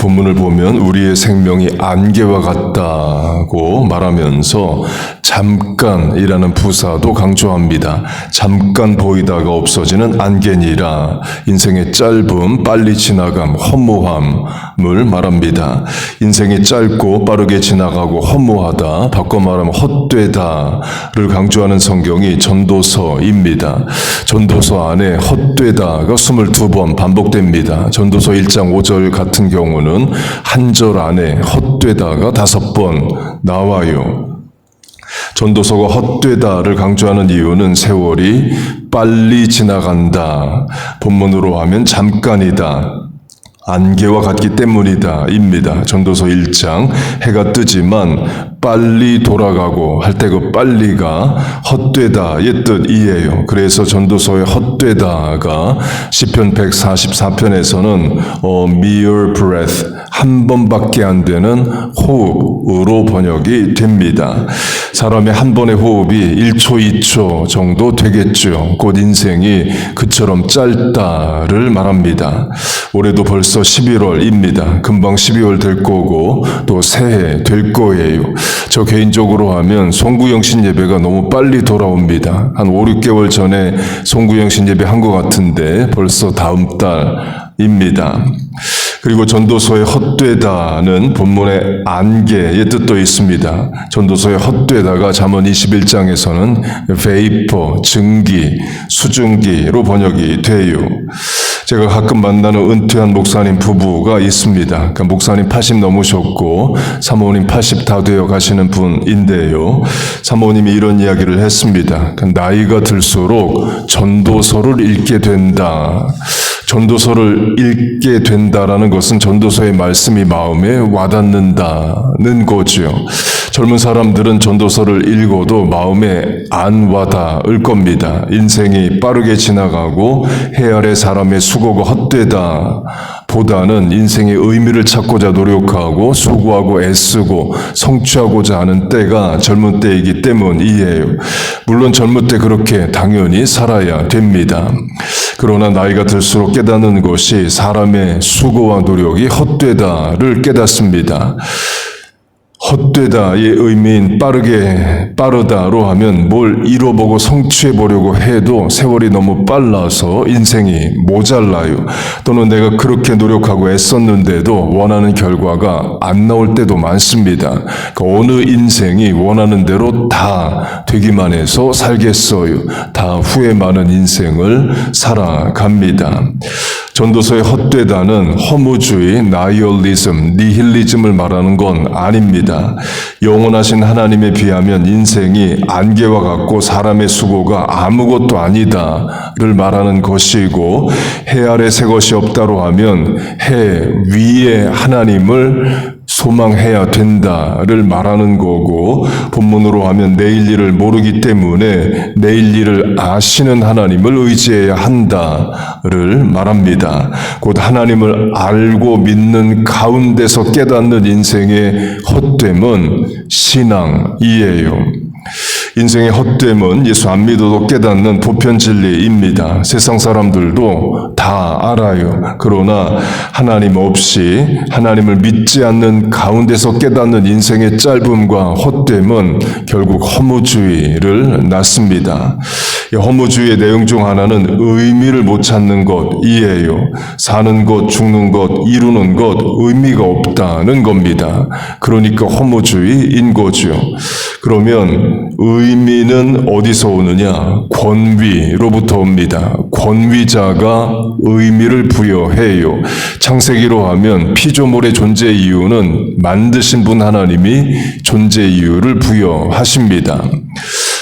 본문을 보면 우리의 생명이 안개와 같다고 말하면서 잠깐이라는 부사도 강조합니다. 잠깐 보이다가 없어지는 안개니라. 인생의 짧음, 빨리 지나감, 허무함을 말합니다. 인생이 짧고 빠르게 지나가고 허무하다, 바꿔 말하면 헛되다를 강조하는 성경이 전도서입니다. 전도서 안에 헛되다가 22번 반복됩니다. 전도서 1장 5절 같은 경우는 한 절 안에 헛되다가 5번 나와요. 전도서가 헛되다를 강조하는 이유는 세월이 빨리 지나간다. 본문으로 하면 잠깐이다. 안개와 같기 때문이다 입니다. 전도서 1장 해가 뜨지만 빨리 돌아가고 할 때 그 빨리가 헛되다의 뜻이에요. 그래서 전도서의 헛되다가 시편 144편에서는 mere breath, 한 번밖에 안 되는 호흡으로 번역이 됩니다. 사람의 한 번의 호흡이 1초, 2초 정도 되겠죠. 곧 인생이 그처럼 짧다를 말합니다. 올해도 벌써 11월입니다. 금방 12월 될 거고 또 새해 될 거예요. 저 개인적으로 하면 송구영신 예배가 너무 빨리 돌아옵니다. 한 5, 6개월 전에 송구영신 예배 한 것 같은데 벌써 다음 달입니다. 그리고 전도서의 헛되다는 본문의 안개의 뜻도 있습니다. 전도서의 헛되다가 잠언 21장에서는 vapor, 증기, 수증기로 번역이 돼요. 제가 가끔 만나는 은퇴한 목사님 부부가 있습니다. 그러니까 목사님 80 넘으셨고 사모님 80 다 되어 가시는 분인데요. 사모님이 이런 이야기를 했습니다. 그러니까 나이가 들수록 전도서를 읽게 된다. 전도서를 읽게 된다라는 것은 전도서의 말씀이 마음에 와닿는다는 거죠. 젊은 사람들은 전도서를 읽어도 마음에 안 와닿을 겁니다. 인생이 빠르게 지나가고 해 아래 사람의 수고가 헛되다 보다는 인생의 의미를 찾고자 노력하고 수고하고 애쓰고 성취하고자 하는 때가 젊은 때이기 때문이에요. 물론 젊을 때 그렇게 당연히 살아야 됩니다. 그러나 나이가 들수록 깨닫는 것이 사람의 수고와 노력이 헛되다를 깨닫습니다. 헛되다의 의미인 빠르다로 하면 뭘 이뤄보고 성취해보려고 해도 세월이 너무 빨라서 인생이 모자라요. 또는 내가 그렇게 노력하고 애썼는데도 원하는 결과가 안 나올 때도 많습니다. 어느 인생이 원하는 대로 다 되기만 해서 살겠어요. 다 후회 많은 인생을 살아갑니다. 전도서의 헛되다는 허무주의, 나이올리즘, 니힐리즘을 말하는 건 아닙니다. 영원하신 하나님에 비하면 인생이 안개와 같고 사람의 수고가 아무것도 아니다를 말하는 것이고 해 아래 새 것이 없다로 하면 해 위에 하나님을 소망해야 된다를 말하는 거고 본문으로 하면 내일 일을 모르기 때문에 내일 일을 아시는 하나님을 의지해야 한다를 말합니다. 곧 하나님을 알고 믿는 가운데서 깨닫는 인생의 헛됨은 신앙이에요. 인생의 헛됨은 예수 안 믿어도 깨닫는 보편 진리입니다. 세상 사람들도 다 알아요. 그러나 하나님 없이 하나님을 믿지 않는 가운데서 깨닫는 인생의 짧음과 헛됨은 결국 허무주의를 낳습니다. 이 허무주의의 내용 중 하나는 의미를 못 찾는 것이에요. 사는 것, 죽는 것, 이루는 것, 의미가 없다는 겁니다. 그러니까 허무주의인 거죠. 그러면 의미는 어디서 오느냐? 권위로부터 옵니다. 권위자가 의미를 부여해요. 창세기로 하면 피조물의 존재 이유는 만드신 분 하나님이 존재 이유를 부여하십니다.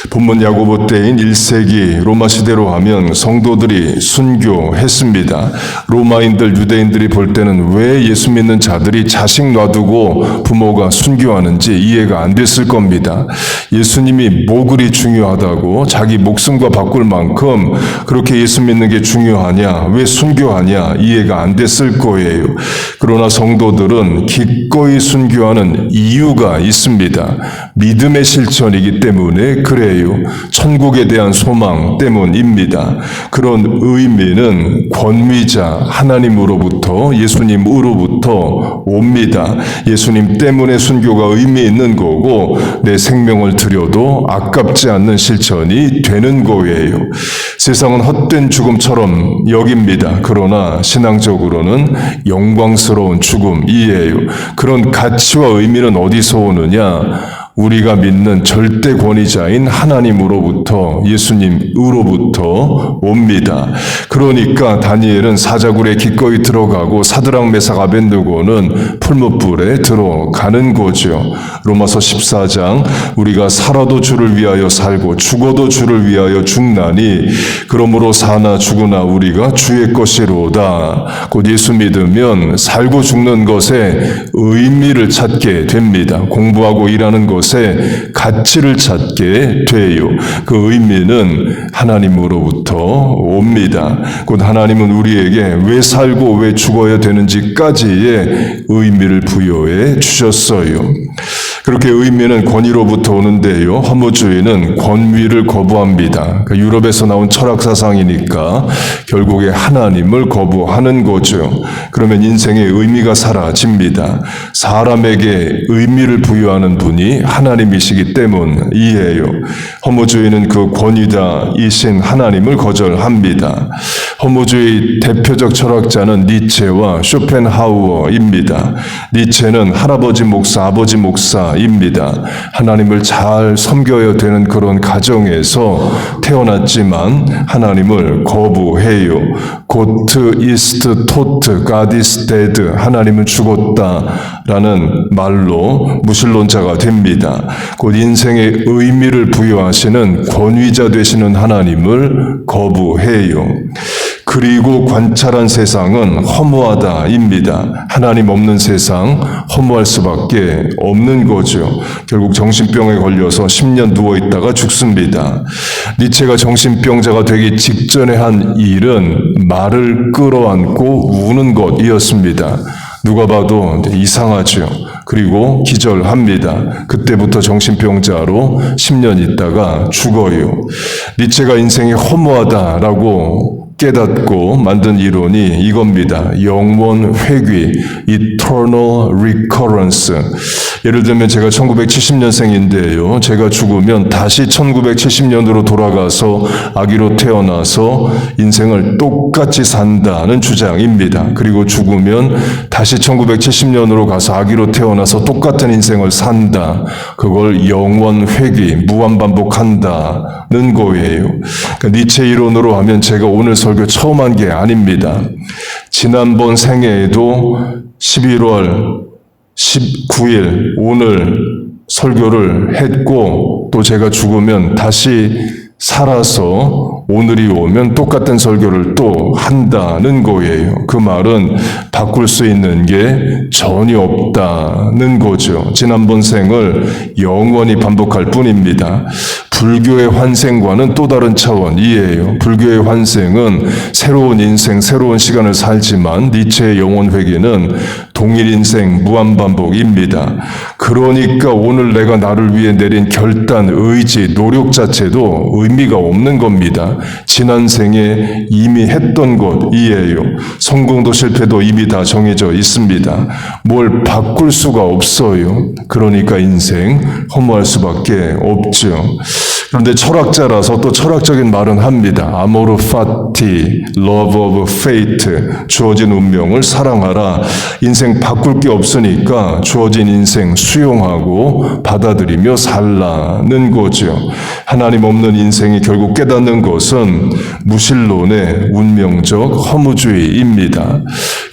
본문 야고보 때인 1세기 로마 시대로 하면 성도들이 순교했습니다. 로마인들, 유대인들이 볼 때는 왜 예수 믿는 자들이 자식 놔두고 부모가 순교하는지 이해가 안 됐을 겁니다. 예수님이 뭐 그리 중요하다고 자기 목숨과 바꿀 만큼 그렇게 예수 믿는 게 중요하냐, 왜 순교하냐 이해가 안 됐을 거예요. 그러나 성도들은 기꺼이 순교하는 이유가 있습니다. 믿음의 실천이기 때문에 그래요. 이해요. 천국에 대한 소망 때문입니다. 그런 의미는 권위자 하나님으로부터, 예수님으로부터 옵니다. 예수님 때문에 순교가 의미 있는 거고 내 생명을 드려도 아깝지 않는 실천이 되는 거예요. 세상은 헛된 죽음처럼 여깁니다. 그러나 신앙적으로는 영광스러운 죽음이에요. 그런 가치와 의미는 어디서 오느냐? 우리가 믿는 절대 권위자인 하나님으로부터, 예수님으로부터 옵니다. 그러니까 다니엘은 사자굴에 기꺼이 들어가고 사드락 메삭 아벳느고는 풀무불에 들어가는 거죠. 로마서 14장 우리가 살아도 주를 위하여 살고 죽어도 주를 위하여 죽나니 그러므로 사나 죽으나 우리가 주의 것이로다. 곧 예수 믿으면 살고 죽는 것에 의미를 찾게 됩니다. 공부하고 일하는 것에 가치를 찾게 돼요. 그 의미는 하나님으로부터 옵니다. 곧 하나님은 우리에게 왜 살고 왜 죽어야 되는지까지의 의미를 부여해 주셨어요. 그렇게 의미는 권위로부터 오는데요. 허무주의는 권위를 거부합니다. 유럽에서 나온 철학 사상이니까 결국에 하나님을 거부하는 거죠. 그러면 인생의 의미가 사라집니다. 사람에게 의미를 부여하는 분이 하나님이시기 때문이에요. 허무주의는 그 권위자이신 하나님을 거절합니다. 허무주의 대표적 철학자는 니체와 쇼펜하우어입니다. 니체는 할아버지 목사, 아버지 목사입니다. 하나님을 잘 섬겨야 되는 그런 가정에서 태어났지만 하나님을 거부해요. 고트 이스트 토트 가디스 데드, 하나님은 죽었다라는 말로 무신론자가 됩니다. 곧 인생의 의미를 부여하시는 권위자 되시는 하나님을 거부해요. 그리고 관찰한 세상은 허무하다입니다. 하나님 없는 세상 허무할 수밖에 없는 거죠. 결국 정신병에 걸려서 10년 누워있다가 죽습니다. 니체가 정신병자가 되기 직전에 한 일은 말을 끌어안고 우는 것이었습니다. 누가 봐도 이상하죠. 그리고 기절합니다. 그때부터 정신병자로 10년 있다가 죽어요. 니체가 인생이 허무하다라고 깨닫고 만든 이론이 이겁니다. 영원 회귀, eternal recurrence. 예를 들면 제가 1970년생인데요. 제가 죽으면 다시 1970년으로 돌아가서 아기로 태어나서 인생을 똑같이 산다는 주장입니다. 그리고 죽으면 다시 1970년으로 가서 아기로 태어나서 똑같은 인생을 산다. 그걸 영원 회귀, 무한반복한다는 거예요. 그러니까 니체 이론으로 하면 제가 오늘 설교 처음 한 게 아닙니다. 지난번 생애에도 11월 19일 오늘 설교를 했고 또 제가 죽으면 다시 살아서 오늘이 오면 똑같은 설교를 또 한다는 거예요. 그 말은 바꿀 수 있는 게 전혀 없다는 거죠. 지난번 생을 영원히 반복할 뿐입니다. 불교의 환생과는 또 다른 차원이에요. 불교의 환생은 새로운 인생, 새로운 시간을 살지만 니체의 영원 회귀는 동일 인생, 무한반복입니다. 그러니까 오늘 내가 나를 위해 내린 결단, 의지, 노력 자체도 의미가 없는 겁니다. 지난 생에 이미 했던 것이에요. 성공도 실패도 이미 다 정해져 있습니다. 뭘 바꿀 수가 없어요. 그러니까 인생 허무할 수밖에 없죠. 그런데 철학자라서 또 철학적인 말은 합니다. 아모르 파티, love of fate, 주어진 운명을 사랑하라. 인생 바꿀 게 없으니까 주어진 인생 수용하고 받아들이며 살라는 거죠. 하나님 없는 인생이 결국 깨닫는 것은 무신론의 운명적 허무주의입니다.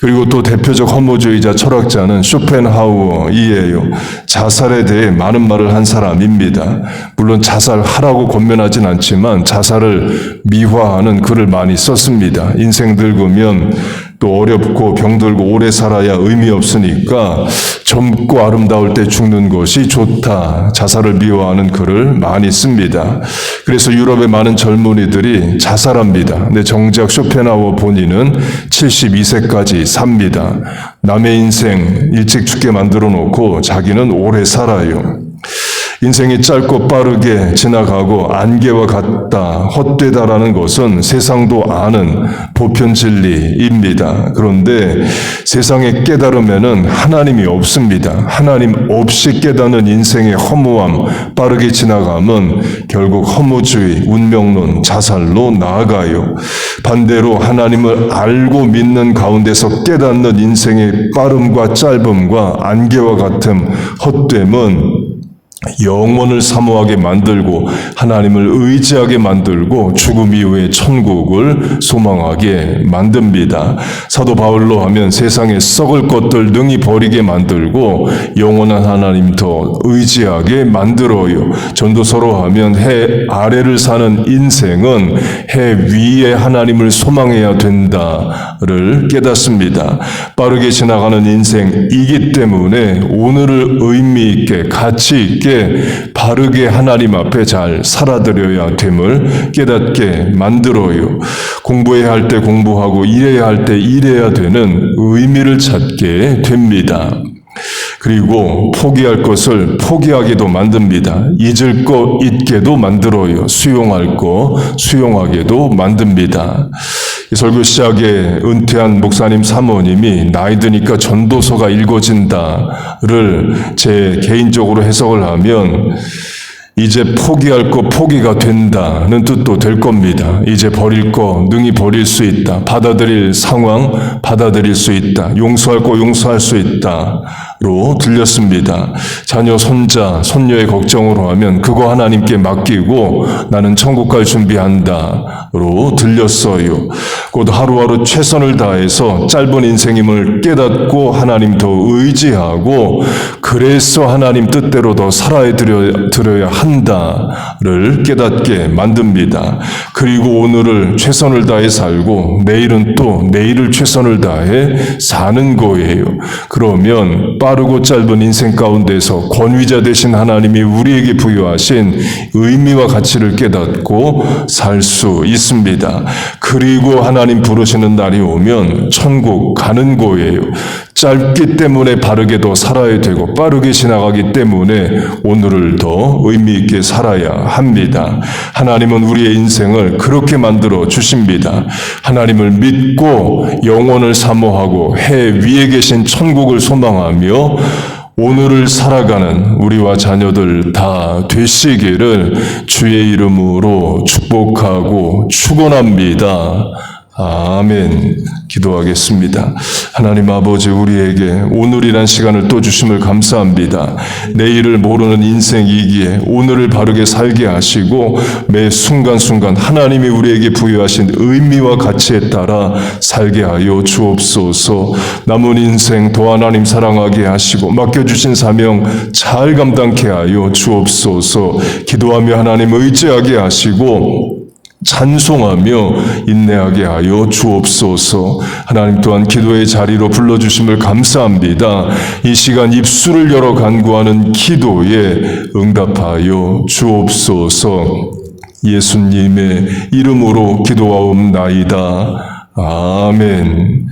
그리고 또 대표적 허무주의자 철학자는 쇼펜하우어이에요. 자살에 대해 많은 말을 한 사람입니다. 물론 자살하라고 권면하진 않지만 자살을 미화하는 글을 많이 썼습니다. 인생 늙으면 또 어렵고 병들고 오래 살아야 의미 없으니까 젊고 아름다울 때 죽는 것이 좋다. 자살을 미워하는 글을 많이 씁니다. 그래서 유럽의 많은 젊은이들이 자살합니다. 근데 정작 쇼펜하우어 본인은 72세까지 삽니다. 남의 인생 일찍 죽게 만들어 놓고 자기는 오래 살아요. 인생이 짧고 빠르게 지나가고 안개와 같다, 헛되다라는 것은 세상도 아는 보편 진리입니다. 그런데 세상의 깨달음에는 하나님이 없습니다. 하나님 없이 깨닫는 인생의 허무함, 빠르게 지나감은 결국 허무주의, 운명론, 자살로 나아가요. 반대로 하나님을 알고 믿는 가운데서 깨닫는 인생의 빠름과 짧음과 안개와 같음, 헛됨은 영원을 사모하게 만들고 하나님을 의지하게 만들고 죽음 이후에 천국을 소망하게 만듭니다. 사도 바울로 하면 세상에 썩을 것들 능히 버리게 만들고 영원한 하나님 더 의지하게 만들어요. 전도서로 하면 해 아래를 사는 인생은 해 위에 하나님을 소망해야 된다를 깨닫습니다. 빠르게 지나가는 인생이기 때문에 오늘을 의미 있게 가치 있게 바르게 하나님 앞에 잘 살아드려야 됨을 깨닫게 만들어요. 공부해야 할 때 공부하고 일해야 할 때 일해야 되는 의미를 찾게 됩니다. 그리고 포기할 것을 포기하게도 만듭니다. 잊을 거 잊게도 만들어요. 수용할 거 수용하게도 만듭니다. 이 설교 시작에 은퇴한 목사님 사모님이 나이 드니까 전도서가 읽어진다를 제 개인적으로 해석을 하면 이제 포기할 거 포기가 된다는 뜻도 될 겁니다. 이제 버릴 거 능히 버릴 수 있다. 받아들일 상황 받아들일 수 있다. 용서할 거 용서할 수 있다로 들렸습니다. 자녀, 손자, 손녀의 걱정으로 하면 그거 하나님께 맡기고 나는 천국 갈 준비한다로 들렸어요. 곧 하루하루 최선을 다해서 짧은 인생임을 깨닫고 하나님 더 의지하고 그래서 하나님 뜻대로 더 살아야 드려야 한다를 깨닫게 만듭니다. 그리고 오늘을 최선을 다해 살고 내일은 또 내일을 최선을 다해 사는 거예요. 그러면 빠르고 짧은 인생 가운데서 권위자 되신 하나님이 우리에게 부여하신 의미와 가치를 깨닫고 살 수 있습니다. 그리고 하나님 부르시는 날이 오면 천국 가는 거예요. 짧기 때문에 바르게도 살아야 되고 빠르게 지나가기 때문에 오늘을 더 의미 있게 살아야 합니다. 하나님은 우리의 인생을 그렇게 만들어 주십니다. 하나님을 믿고 영원을 사모하고 해 위에 계신 천국을 소망하며 오늘을 살아가는 우리와 자녀들 다 되시기를 주의 이름으로 축복하고 축원합니다. 아멘. 기도하겠습니다. 하나님 아버지, 우리에게 오늘이란 시간을 또 주심을 감사합니다. 내일을 모르는 인생이기에 오늘을 바르게 살게 하시고 매 순간순간 하나님이 우리에게 부여하신 의미와 가치에 따라 살게 하여 주옵소서. 남은 인생 더 하나님 사랑하게 하시고 맡겨주신 사명 잘 감당케 하여 주옵소서. 기도하며 하나님 의지하게 하시고 찬송하며 인내하게 하여 주옵소서. 하나님 또한 기도의 자리로 불러주심을 감사합니다. 이 시간 입술을 열어 간구하는 기도에 응답하여 주옵소서. 예수님의 이름으로 기도하옵나이다. 아멘.